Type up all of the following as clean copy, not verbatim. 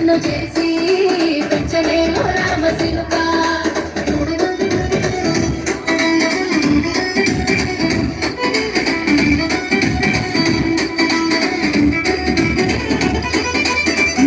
నన్ను చేసి పెంచలేమో రామసిలుక.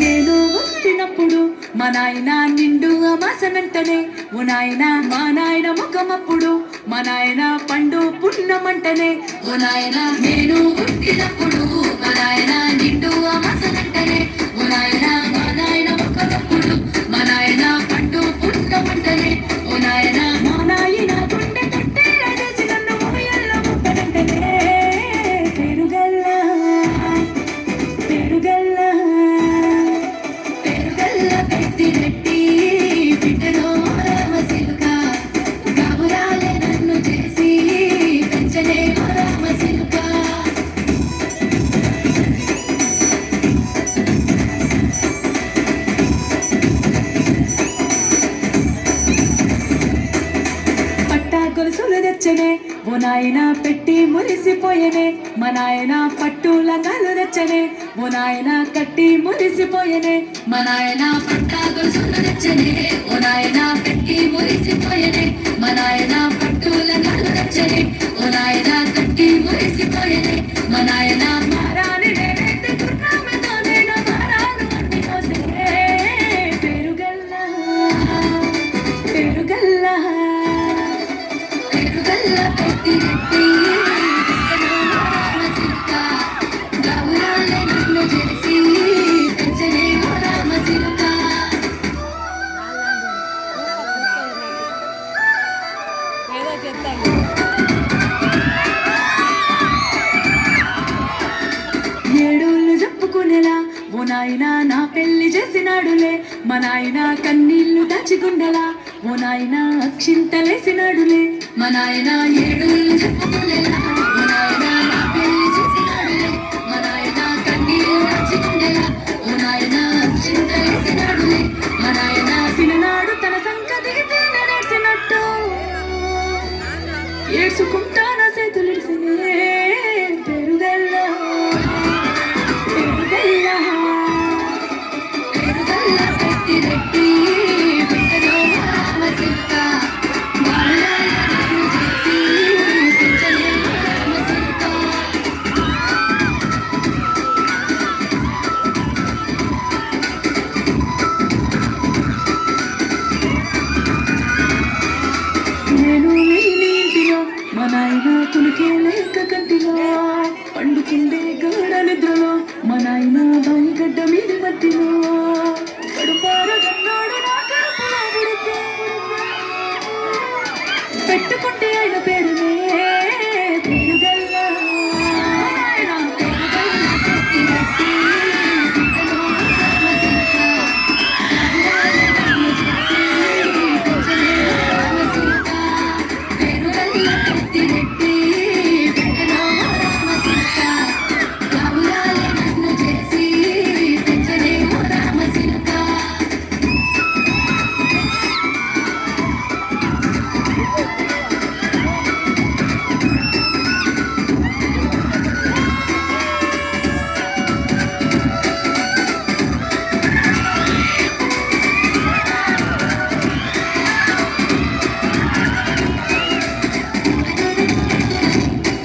నేను పుట్టినప్పుడు మా నాయన నిండు అమాసనంటనే ఓ నాయన మా నాయన ముఖమప్పుడు మా నాయన పండు పున్నమంటనే ఓ నాయన. నేను పుట్టినప్పుడు మా నాయన నిండు అమాసనంటనే ఓ నాయన మా నాయన ముఖమప్పుడు మా నాయన పండు పున్నమంటనే ఓ నాయన. మా నాయన గుండె కట్టేలా చేసి నన్ను ఊయల్లో ముట్టనంటనే పెరుగల్ల పెరుగల్ల పెరుగల్ల పెట్టినట్టి బిడ్డలో రామసిలుక. గాబురాలే నన్ను చేసి పెంచలేమో రామసిలుక. పట్టా గొలుసులు తెచ్చనే ఓ నాయన పెట్టి మురిసిపోయనే మా నాయన పట్టు లంగాలు తెచ్చనే ఓ నాయన కట్టి మురిసిపోయనే మా నాయన. పట్టా గొలుసులు తెచ్చనే ఓ నాయన పెట్టి మురిసిపోయనే మా నాయన పట్టు లంగాలు తెచ్చనే ఓ నాయన కట్టి మురిసిపోయనే మా నాయన. మారాని నేనెత్తుకున్నామెతో నేను మారాను అన్ని కోసే పెరుగల్ల పెరుగల్ల పెరుగల్ల పెట్టినట్టి రామసిలుక. గౌరాలే నన్ను చేసి పెంచలేమో రామసిలుక. ఏదో చెప్తాను. ఏడోళ్ళు చెప్పుకునేలా ఓ నాయన నా పెళ్లి చేసినాడులే మా నాయన. కన్నీళ్లు దాచిగుండెలా ఓ నాయన అక్షింతలేసినాడులే మా నాయన. ఏడోళ్ళు చెప్పుకునేలా